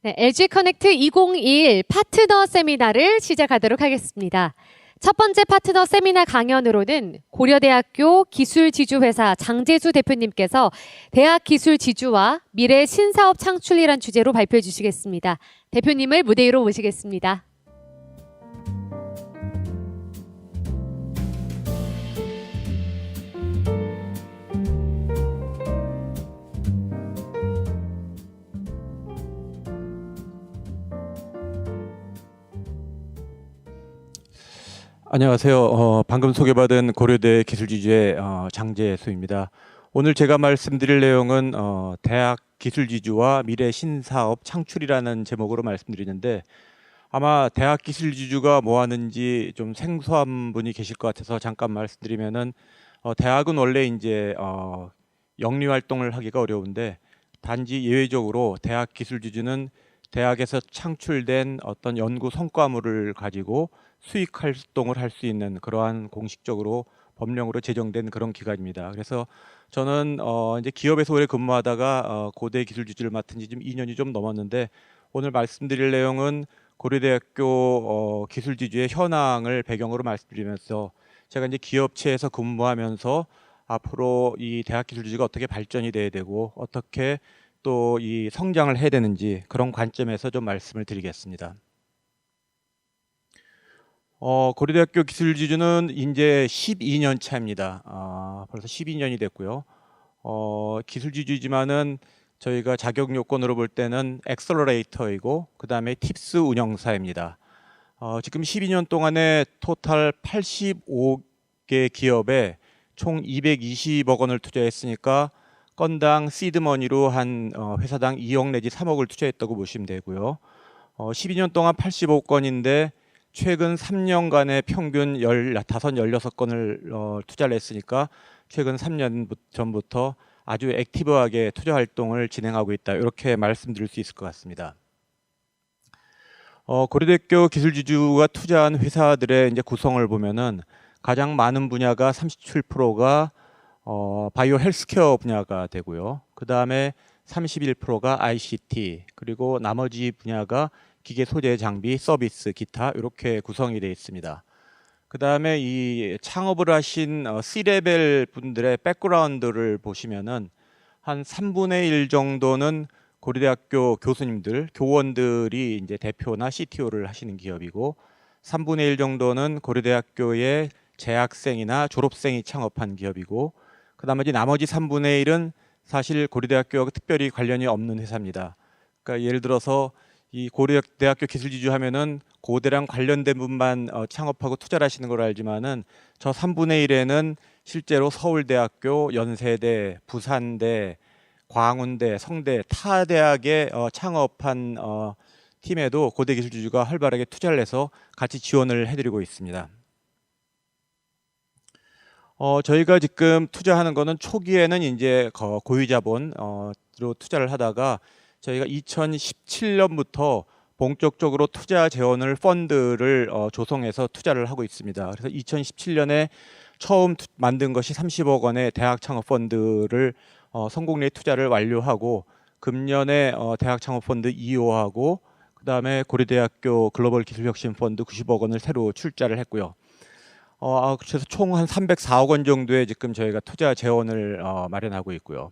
네, LG 커넥트 2021 파트너 세미나를 시작하도록 하겠습니다. 첫 번째 파트너 세미나 강연으로는 고려대학교 기술지주회사 장재수 대표님께서 대학 기술 지주와 미래 신사업 창출이란 주제로 발표해 주시겠습니다. 대표님을 무대 위로 모시겠습니다. 안녕하세요. 방금 소개받은 고려대 기술지주의 장재수입니다. 오늘 제가 말씀드릴 내용은 대학 기술지주와 미래 신사업 창출이라는 제목으로 말씀드리는데, 아마 대학 기술지주가 뭐 하는지 좀 생소한 분이 계실 것 같아서 잠깐 말씀드리면은, 대학은 원래 이제 영리 활동을 하기가 어려운데, 단지 예외적으로 대학 기술지주는 대학에서 창출된 어떤 연구 성과물을 가지고 수익 활동을 할 수 있는 그러한 공식적으로 법령으로 제정된 그런 기관입니다. 그래서 저는 이제 기업에서 오래 근무하다가 고대 기술지주를 맡은 지 좀 2년이 좀 넘었는데, 오늘 말씀드릴 내용은 고려대학교 기술지주의 현황을 배경으로 말씀드리면서 제가 이제 기업체에서 근무하면서 앞으로 이 대학 기술지주가 어떻게 발전이 돼야 되고 어떻게 또 이 성장을 해야 되는지 그런 관점에서 좀 말씀을 드리겠습니다. 고려대학교 기술지주는 이제 12년 차입니다. 벌써 12년이 됐고요. 기술지주지만은 저희가 자격 요건으로 볼 때는 엑셀러레이터이고 그 다음에 팁스 운영사입니다. 지금 12년 동안에 토탈 85개 기업에 총 220억 원을 투자했으니까 건당 시드머니로 한 회사당 2억 내지 3억을 투자했다고 보시면 되고요. 12년 동안 85억 건인데 최근 3년간의 평균 15, 16건을 투자를 했으니까 최근 3년 전부터 아주 액티브하게 투자 활동을 진행하고 있다, 이렇게 말씀드릴 수 있을 것 같습니다. 고려대학교 기술지주가 투자한 회사들의 이제 구성을 보면은 가장 많은 분야가 37%가 바이오 헬스케어 분야가 되고요. 그 다음에 31%가 ICT, 그리고 나머지 분야가 기계 소재 장비, 서비스, 기타, 이렇게 구성이 되어 있습니다. 그 다음에 이 창업을 하신 C레벨 분들의 백그라운드를 보시면은 한 3분의 1 정도는 고려대학교 교수님들, 교원들이 이제 대표나 CTO를 하시는 기업이고, 3분의 1 정도는 고려대학교의 재학생이나 졸업생이 창업한 기업이고, 그 나머지 3분의 1은 사실 고려대학교와 특별히 관련이 없는 회사입니다. 그러니까 예를 들어서 이 고려대학교 기술지주 하면은 고대랑 관련된 분만 창업하고 투자를 하시는 걸 알지만은 저 3분의 1에는 실제로 서울대학교, 연세대, 부산대, 광운대, 성대 타 대학에 창업한 팀에도 고대 기술지주가 활발하게 투자를 해서 같이 지원을 해드리고 있습니다. 저희가 지금 투자하는 거는 초기에는 이제 고유자본으로 투자를 하다가 저희가 2017년부터 본격적으로 투자 재원을 펀드를 조성해서 투자를 하고 있습니다. 그래서 2017년에 처음 만든 것이 30억 원의 대학 창업 펀드를 성공리에 투자를 완료하고, 금년에 대학 창업 펀드 2호하고 그 다음에 고려대학교 글로벌 기술혁신 펀드 90억 원을 새로 출자를 했고요. 그래서 총 한 304억 원 정도의 지금 저희가 투자 재원을 마련하고 있고요.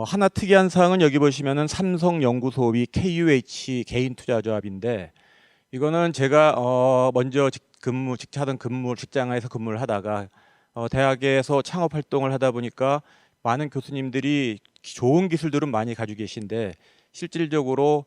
하나 특이한 사항은 여기 보시면은 삼성연구소비 KUH 개인 투자조합인데, 이거는 제가 먼저 하던 직장에서 근무를 하다가 대학에서 창업 활동을 하다 보니까 많은 교수님들이 좋은 기술들은 많이 가지고 계신데 실질적으로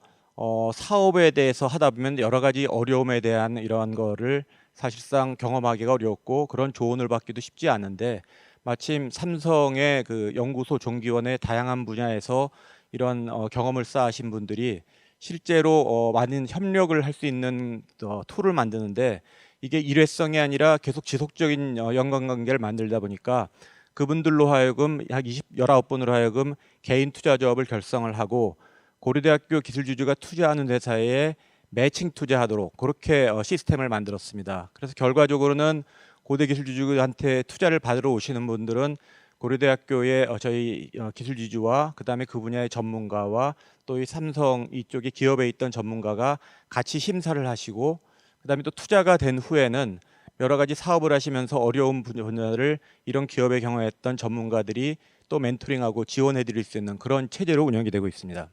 사업에 대해서 하다 보면 여러 가지 어려움에 대한 이러한 거를 사실상 경험하기가 어렵고 그런 조언을 받기도 쉽지 않은데, 마침 삼성의 그 연구소 종기원의 다양한 분야에서 이런 경험을 쌓으신 분들이 실제로 많은 협력을 할 수 있는 툴을 만드는데, 이게 일회성이 아니라 계속 지속적인 연관관계를 만들다 보니까 그분들로 하여금 약 19분으로 하여금 개인 투자조합을 결성을 하고 고려대학교 기술지주가 투자하는 회사에 매칭 투자하도록 그렇게 시스템을 만들었습니다. 그래서 결과적으로는 고대 기술지주한테 투자를 받으러 오시는 분들은 고려대학교의 저희 기술지주와 그 다음에 그 분야의 전문가와 또 이 삼성 이쪽에 기업에 있던 전문가가 같이 심사를 하시고 그다음에 또 투자가 된 후에는 여러 가지 사업을 하시면서 어려운 분야를 이런 기업에 경험했던 전문가들이 또 멘토링하고 지원해 드릴 수 있는 그런 체제로 운영이 되고 있습니다.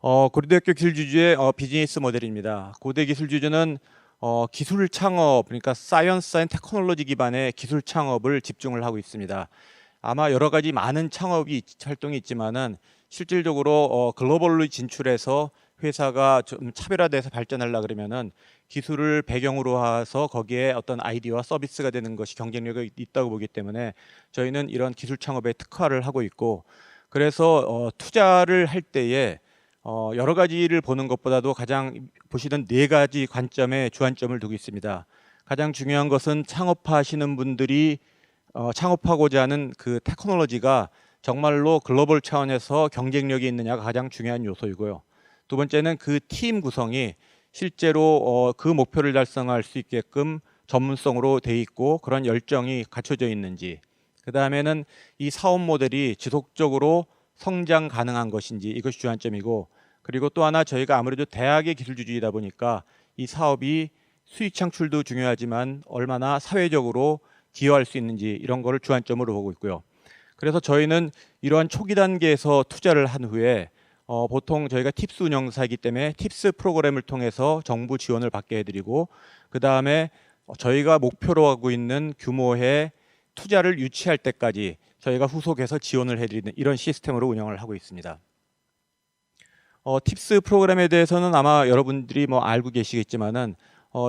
고려대학교 기술주주의 비즈니스 모델입니다. 고대 기술주주는 기술 창업, 그러니까 사이언스 앤 테크놀로지 기반의 기술 창업을 집중을 하고 있습니다. 아마 여러 가지 많은 활동이 있지만은 실질적으로 글로벌로 진출해서 회사가 좀 차별화돼서 발전하려 그러면은 기술을 배경으로 해서 거기에 어떤 아이디어와 서비스가 되는 것이 경쟁력이 있다고 보기 때문에 저희는 이런 기술 창업에 특화를 하고 있고, 그래서 투자를 할 때에 여러 가지를 보는 것보다도 가장 보시는 네 가지 관점에 주안점을 두고 있습니다. 가장 중요한 것은 창업하시는 분들이 창업하고자 하는 그 테크놀로지가 정말로 글로벌 차원에서 경쟁력이 있느냐가 가장 중요한 요소이고요. 두 번째는 그 팀 구성이 실제로 그 목표를 달성할 수 있게끔 전문성으로 돼 있고 그런 열정이 갖춰져 있는지, 그 다음에는 이 사업 모델이 지속적으로 성장 가능한 것인지, 이것이 주안점이고, 그리고 또 하나 저희가 아무래도 대학의 기술주주이다 보니까 이 사업이 수익 창출도 중요하지만 얼마나 사회적으로 기여할 수 있는지, 이런 거를 주안점으로 보고 있고요. 그래서 저희는 이러한 초기 단계에서 투자를 한 후에 보통 저희가 팁스 운영사이기 때문에 팁스 프로그램을 통해서 정부 지원을 받게 해드리고, 그 다음에 저희가 목표로 하고 있는 규모의 투자를 유치할 때까지 저희가 후속해서 지원을 해드리는 이런 시스템으로 운영을 하고 있습니다. 팁스 프로그램에 대해서는 아마 여러분들이 알고 계시겠지만은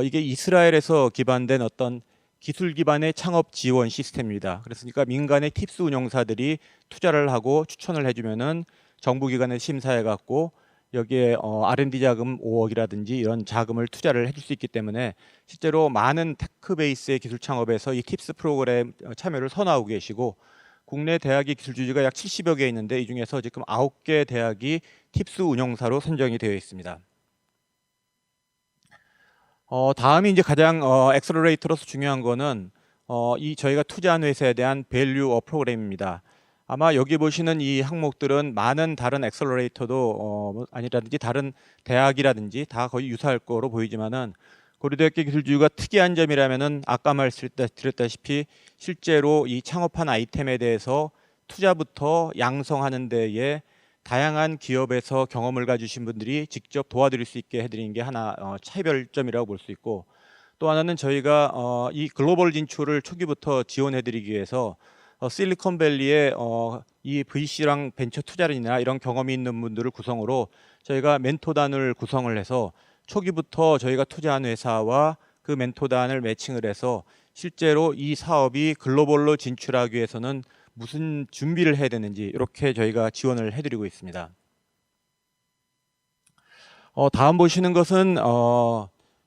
이게 이스라엘에서 기반된 어떤 기술 기반의 창업 지원 시스템입니다. 그러니까 민간의 팁스 운영사들이 투자를 하고 추천을 해주면은 정부 기관에 심사해 갖고 여기에 R&D 자금 5억이라든지 이런 자금을 투자를 해줄 수 있기 때문에 실제로 많은 테크 베이스의 기술 창업에서 이 팁스 프로그램 참여를 선호하고 계시고, 국내 대학의 기술주주가 약 70여 개 있는데 이 중에서 지금 9개 대학이 팁스 운영사로 선정이 되어 있습니다. 다음이 이제 가장 엑셀러레이터로서 중요한 거는 이 저희가 투자한 회사에 대한 밸류 프로그램입니다. 아마 여기 보시는 이 항목들은 많은 다른 엑셀러레이터도 아니라든지 다른 대학이라든지 다 거의 유사할 거로 보이지만은 고려대학교 기술주주가 특이한 점이라면은 아까 말씀드렸다시피 실제로 이 창업한 아이템에 대해서 투자부터 양성하는 데에 다양한 기업에서 경험을 가지신 분들이 직접 도와드릴 수 있게 해드리는 게 하나 차별점이라고 볼 수 있고, 또 하나는 저희가 이 글로벌 진출을 초기부터 지원해드리기 위해서 실리콘밸리의 이 VC랑 벤처 투자인이나 이런 경험이 있는 분들을 구성으로 저희가 멘토단을 구성을 해서 초기부터 저희가 투자한 회사와 그 멘토단을 매칭을 해서 실제로 이 사업이 글로벌로 진출하기 위해서는 무슨 준비를 해야 되는지 이렇게 저희가 지원을 해드리고 있습니다. 다음 보시는 것은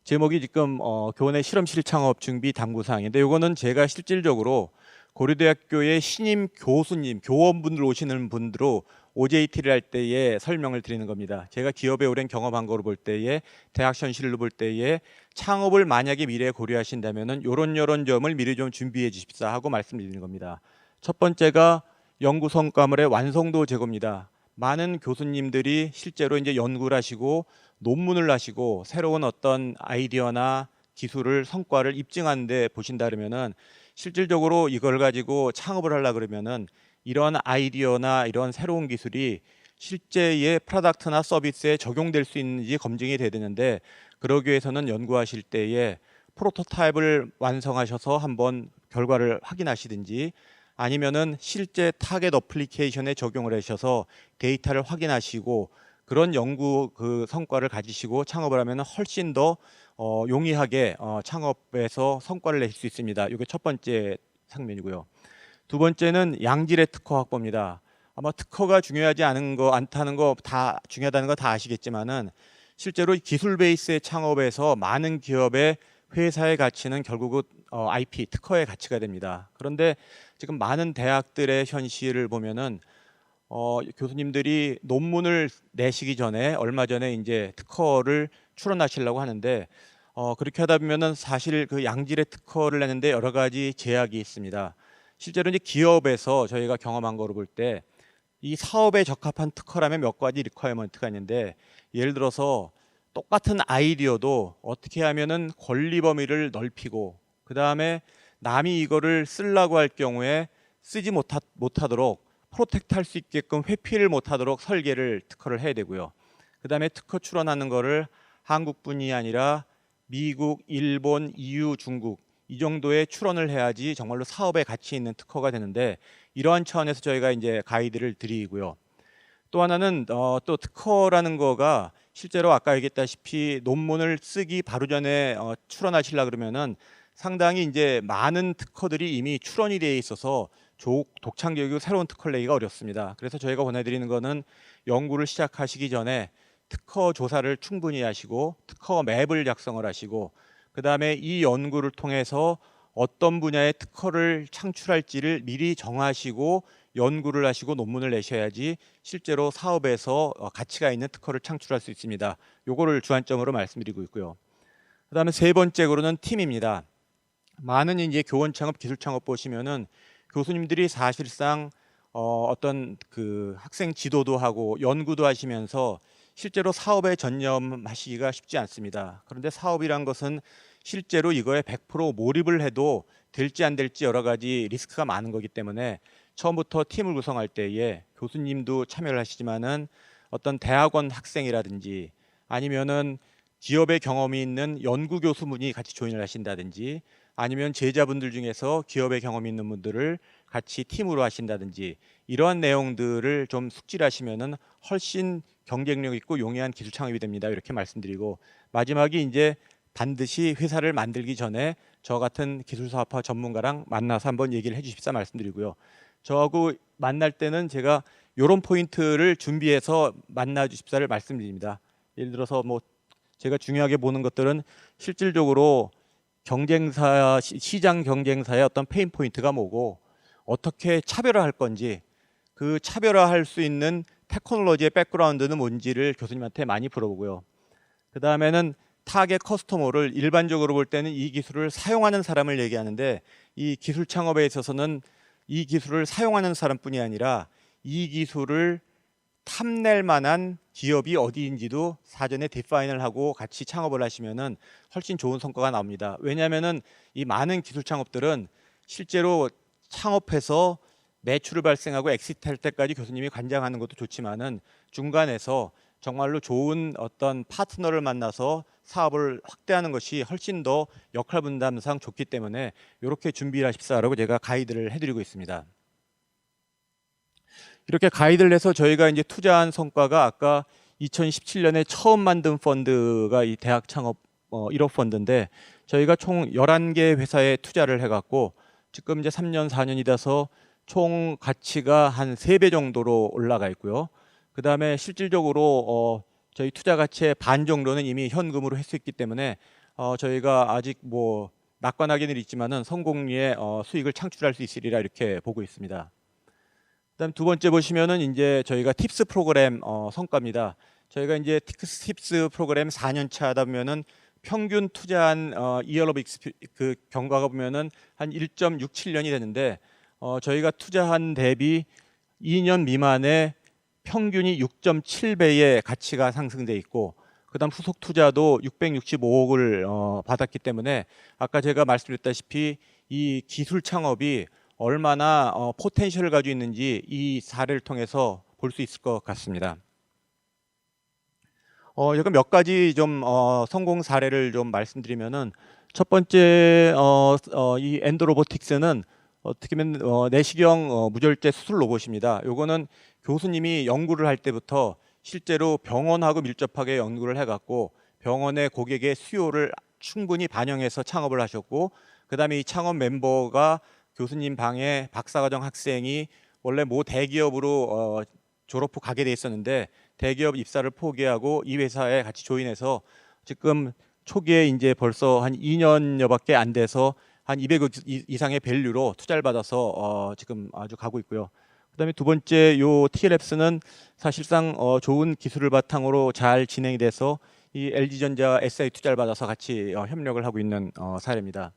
제목이 지금 교내 실험실 창업 준비 담구사항인데, 이거는 제가 실질적으로 고려대학교의 신임 교수님, 교원분들 오시는 분들로 OJT를 할 때에 설명을 드리는 겁니다. 제가 기업에 오랜 경험한 거로 볼 때에, 대학 현실로 볼 때에 창업을 만약에 미래에 고려하신다면은 요런 점을 미리 좀 준비해 주십사 하고 말씀드리는 겁니다. 첫 번째가 연구 성과물의 완성도 제고입니다. 많은 교수님들이 실제로 이제 연구를 하시고 논문을 하시고 새로운 어떤 아이디어나 기술을 성과를 입증하는데 보신다 그러면은 실질적으로 이걸 가지고 창업을 하려 그러면은 이런 아이디어나 이런 새로운 기술이 실제의 프로덕트나 서비스에 적용될 수 있는지 검증이 돼야 되는데, 그러기 위해서는 연구하실 때에 프로토타입을 완성하셔서 한번 결과를 확인하시든지, 아니면은 실제 타겟 어플리케이션에 적용을 하셔서 데이터를 확인하시고 그런 연구 그 성과를 가지시고 창업을 하면 훨씬 더 용이하게 창업에서 성과를 낼 수 있습니다. 이게 첫 번째 상면이고요. 두 번째는 양질의 특허 확보입니다. 아마 특허가 중요하지 않다는 거 다 중요하다는 거 다 아시겠지만은 실제로 기술 베이스의 창업에서 많은 기업의 회사의 가치는 결국은 IP 특허의 가치가 됩니다. 그런데 지금 많은 대학들의 현실을 보면은 교수님들이 논문을 내시기 전에 얼마 전에 이제 특허를 출원하시려고 하는데 그렇게 하다 보면은 사실 그 양질의 특허를 내는데 여러 가지 제약이 있습니다. 실제로 이제 기업에서 저희가 경험한 거로 볼 때 이 사업에 적합한 특허라면 몇 가지 리퀘어먼트가 있는데, 예를 들어서 똑같은 아이디어도 어떻게 하면은 권리 범위를 넓히고, 그 다음에 남이 이거를 쓰려고 할 경우에 쓰지 못하도록 프로텍트 할 수 있게끔 회피를 못하도록 설계를 특허를 해야 되고요. 그 다음에 특허 출원하는 거를 한국뿐이 아니라 미국, 일본, EU, 중국 이 정도의 출원을 해야지 정말로 사업에 가치 있는 특허가 되는데, 이러한 차원에서 저희가 이제 가이드를 드리고요. 또 하나는 또 특허라는 거가 실제로 아까 얘기했다시피 논문을 쓰기 바로 전에 출원하시려 그러면은 상당히 이제 많은 특허들이 이미 출원이 되어 있어서 독창적이고 새로운 특허를 내기가 어렵습니다. 그래서 저희가 권해드리는 거는 연구를 시작하시기 전에 특허 조사를 충분히 하시고 특허 맵을 작성을 하시고, 그 다음에 이 연구를 통해서 어떤 분야의 특허를 창출할지를 미리 정하시고 연구를 하시고 논문을 내셔야지 실제로 사업에서 가치가 있는 특허를 창출할 수 있습니다. 요거를 주안점으로 말씀드리고 있고요. 그 다음에 세 번째로는 팀입니다. 많은 이제 교원 창업, 기술 창업 보시면은 교수님들이 사실상 어떤 그 학생 지도도 하고 연구도 하시면서 실제로 사업에 전념하시기가 쉽지 않습니다. 그런데 사업이란 것은 실제로 이거에 100% 몰입을 해도 될지 안 될지 여러 가지 리스크가 많은 거기 때문에 처음부터 팀을 구성할 때에 교수님도 참여를 하시지만은 어떤 대학원 학생이라든지 아니면은 기업의 경험이 있는 연구 교수분이 같이 조인을 하신다든지 아니면 제자분들 중에서 기업의 경험이 있는 분들을 같이 팀으로 하신다든지 이러한 내용들을 좀 숙지를 하시면은 훨씬 경쟁력 있고 용이한 기술 창업이 됩니다. 이렇게 말씀드리고, 마지막이 이제 반드시 회사를 만들기 전에 저 같은 기술 사업화 전문가랑 만나서 한번 얘기를 해주십사 말씀드리고요. 저하고 만날 때는 제가 이런 포인트를 준비해서 만나 주십사를 말씀드립니다. 예를 들어서 뭐 제가 중요하게 보는 것들은 실질적으로 경쟁사 시장 경쟁사의 어떤 페인 포인트가 뭐고 어떻게 차별화할 건지, 그 차별화할 수 있는 테크놀로지의 백그라운드는 뭔지를 교수님한테 많이 물어보고요. 그 다음에는 타겟 커스터머를 일반적으로 볼 때는 이 기술을 사용하는 사람을 얘기하는데, 이 기술 창업에 있어서는 이 기술을 사용하는 사람뿐이 아니라 이 기술을 탐낼 만한 기업이 어디인지도 사전에 디파인을 하고 같이 창업을 하시면은 훨씬 좋은 성과가 나옵니다. 왜냐하면은 이 많은 기술 창업들은 실제로 창업해서 매출을 발생하고 엑시트할 때까지 교수님이 관장하는 것도 좋지만은 중간에서 정말로 좋은 어떤 파트너를 만나서 사업을 확대하는 것이 훨씬 더 역할 분담상 좋기 때문에 이렇게 준비를 하십사라고 제가 가이드를 해드리고 있습니다. 이렇게 가이드를 해서 저희가 이제 투자한 성과가 아까 2017년에 처음 만든 펀드가 이 대학 창업 1억 펀드인데, 저희가 총 11개 회사에 투자를 해갖고 지금 이제 3년 4년이 돼서 총 가치가 한 3배 정도로 올라가 있고요. 그 다음에 실질적으로 저희 투자 가치의 반 정도는 이미 현금으로 했었기 때문에 저희가 아직 뭐 낙관하기는 있지만은 성공리에 수익을 창출할 수 있으리라 이렇게 보고 있습니다. 그다음 두 번째 보시면은 이제 저희가 팁스 프로그램 성과입니다. 저희가 이제 팁스 프로그램 4년 차 하다 보면은 평균 투자한 이어 오브 그 경과가 보면은 한 1.67년이 되는데, 저희가 투자한 대비 2년 미만에 평균이 6.7배의 가치가 상승돼 있고, 그다음 후속 투자도 665억을 받았기 때문에 아까 제가 말씀드렸다시피 이 기술 창업이 얼마나 포텐셜을 가지고 있는지 이 사례를 통해서 볼 수 있을 것 같습니다. 여기 몇 가지 좀 성공 사례를 좀 말씀드리면은, 첫 번째 이 엔도로보틱스는 어떻게 보면 내시경 무절제 수술 로봇입니다. 요거는 교수님이 연구를 할 때부터 실제로 병원하고 밀접하게 연구를 해갖고 병원의 고객의 수요를 충분히 반영해서 창업을 하셨고, 그 다음에 이 창업 멤버가 교수님 방에 박사과정 학생이 원래 모 대기업으로 졸업 후 가게 돼 있었는데 대기업 입사를 포기하고 이 회사에 같이 조인해서 지금 초기에 이제 벌써 한 2년여밖에 안 돼서 한 200억 이상의 밸류로 투자를 받아서 지금 아주 가고 있고요. 그다음에 두 번째 요 TL앱스는 사실상 좋은 기술을 바탕으로 잘 진행이 돼서 이 LG전자 SI 투자를 받아서 같이 협력을 하고 있는 사례입니다.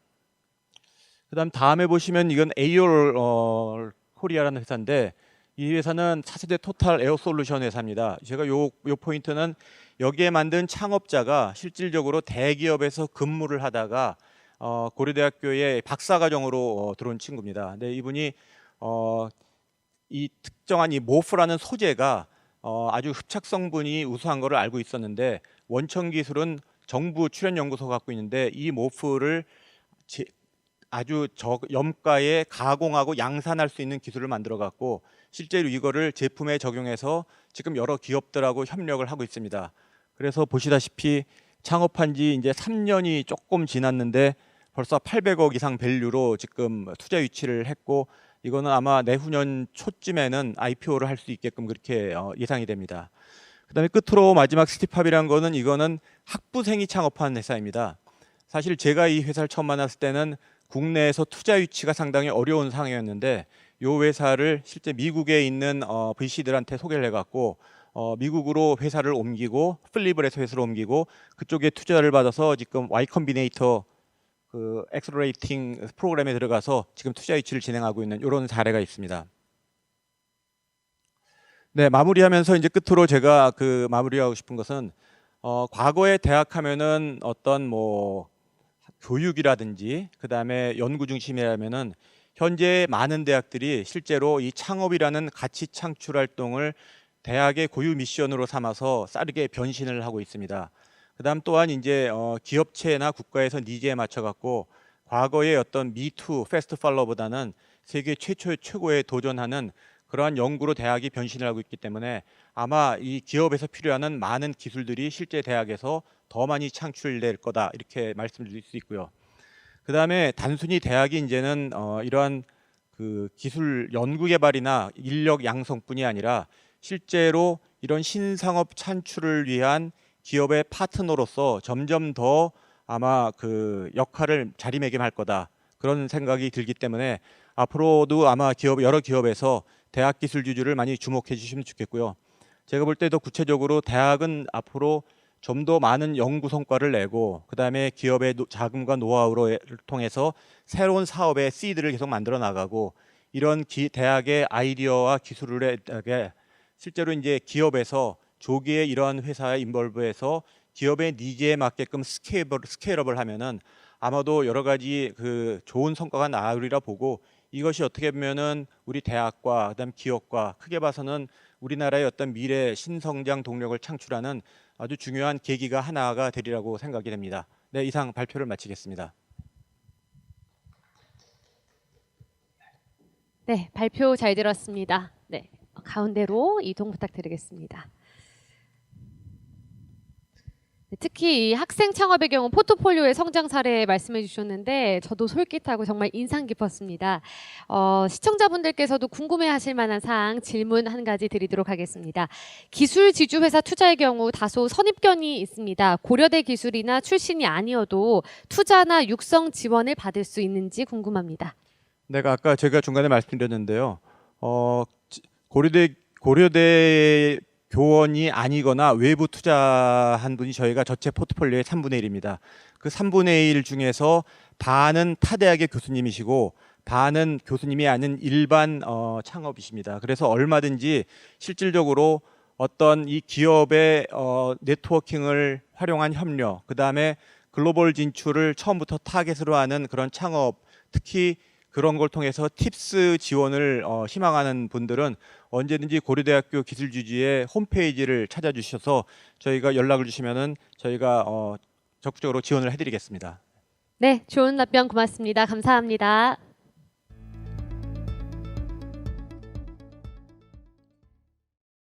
그다음 다음에 보시면 이건 AOL 코리아라는 회사인데, 이 회사는 차세대 토탈 에어솔루션 회사입니다. 제가 요 포인트는 여기에 만든 창업자가 실질적으로 대기업에서 근무를 하다가 고려대학교의 박사과정으로 들어온 친구입니다. 근데 이분이 이 특정한 이 모프라는 소재가 아주 흡착 성분이 우수한 것을 알고 있었는데 원천 기술은 정부 출연 연구소가 갖고 있는데 이 모프를 아주 저염가에 가공하고 양산할 수 있는 기술을 만들어 갖고 실제로 이거를 제품에 적용해서 지금 여러 기업들하고 협력을 하고 있습니다. 그래서 보시다시피 창업한 지 이제 3년이 조금 지났는데 벌써 800억 이상 밸류로 지금 투자 유치를 했고 이거는 아마 내후년 초쯤에는 IPO를 할 수 있게끔 그렇게 예상이 됩니다. 그다음에 끝으로 마지막 스티팝이라는 거는 이거는 학부생이 창업한 회사입니다. 사실 제가 이 회사를 처음 만났을 때는 국내에서 투자 유치가 상당히 어려운 상황이었는데 이 회사를 실제 미국에 있는 VC들한테 소개를 해갖고 미국으로 회사를 옮기고 플립을 해서 회사를 옮기고 그쪽에 투자를 받아서 지금 Y 컴비네이터 그 엑셀러레이팅 프로그램에 들어가서 지금 투자 유치를 진행하고 있는 이런 사례가 있습니다. 네, 마무리하면서 이제 끝으로 제가 그 마무리하고 싶은 것은 과거에 대학 하면은 어떤 뭐 교육이라든지 그다음에 연구 중심이라면은 현재 많은 대학들이 실제로 이 창업이라는 가치 창출 활동을 대학의 고유 미션으로 삼아서 빠르게 변신을 하고 있습니다. 그다음 또한 이제 기업체나 국가에서 니즈에 맞춰 갖고 과거의 어떤 미투 패스트 팔로보다는 세계 최초의 최고에 도전하는 그러한 연구로 대학이 변신을 하고 있기 때문에 아마 이 기업에서 필요한 많은 기술들이 실제 대학에서 더 많이 창출될 거다 이렇게 말씀드릴 수 있고요. 그 다음에 단순히 대학이 이제는 이러한 그 기술 연구 개발이나 인력 양성뿐이 아니라 실제로 이런 신상업 창출을 위한 기업의 파트너로서 점점 더 아마 그 역할을 자리매김할 거다 그런 생각이 들기 때문에 앞으로도 아마 여러 기업에서 대학 기술 주주를 많이 주목해 주시면 좋겠고요. 제가 볼 때도 구체적으로 대학은 앞으로 좀 더 많은 연구 성과를 내고 그다음에 기업의 자금과 노하우를 통해서 새로운 사업의 시드를 계속 만들어 나가고 이런 대학의 아이디어와 기술을 실제로 이제 기업에서 조기에 이러한 회사에 인볼브해서 기업의 니즈에 맞게끔 스케일업을 하면은 아마도 여러 가지 그 좋은 성과가 나으리라 보고 이것이 어떻게 보면은 우리 대학과 그다음 기업과 크게 봐서는 우리나라의 어떤 미래 신성장 동력을 창출하는 아주 중요한 계기가 하나가 되리라고 생각이 됩니다. 네, 이상 발표를 마치겠습니다. 네, 발표 잘 들었습니다. 네, 가운데로 이동 부탁드리겠습니다. 네, 특히 이 학생 창업의 경우 포트폴리오의 성장 사례 말씀해 주셨는데 저도 솔깃하고 정말 인상 깊었습니다. 시청자분들께서도 궁금해하실 만한 사항 질문 한 가지 드리도록 하겠습니다. 기술 지주 회사 투자의 경우 다소 선입견이 있습니다. 고려대 기술이나 출신이 아니어도 투자나 육성 지원을 받을 수 있는지 궁금합니다. 네, 아까 제가 중간에 말씀드렸는데요. 고려대 교원이 아니거나 외부 투자한 분이 저희가 전체 포트폴리오의 3분의 1입니다. 그 3분의 1 중에서 반은 타 대학의 교수님이시고 반은 교수님이 아닌 일반 창업이십니다. 그래서 얼마든지 실질적으로 어떤 이 기업의 네트워킹을 활용한 협력, 그다음에 글로벌 진출을 처음부터 타겟으로 하는 그런 창업, 특히 그런 걸 통해서 팁스 지원을 희망하는 분들은 언제든지 고려대학교 기술주지의 홈페이지를 찾아주셔서 저희가 연락을 주시면은 저희가 적극적으로 지원을 해드리겠습니다. 네, 좋은 답변 고맙습니다. 감사합니다.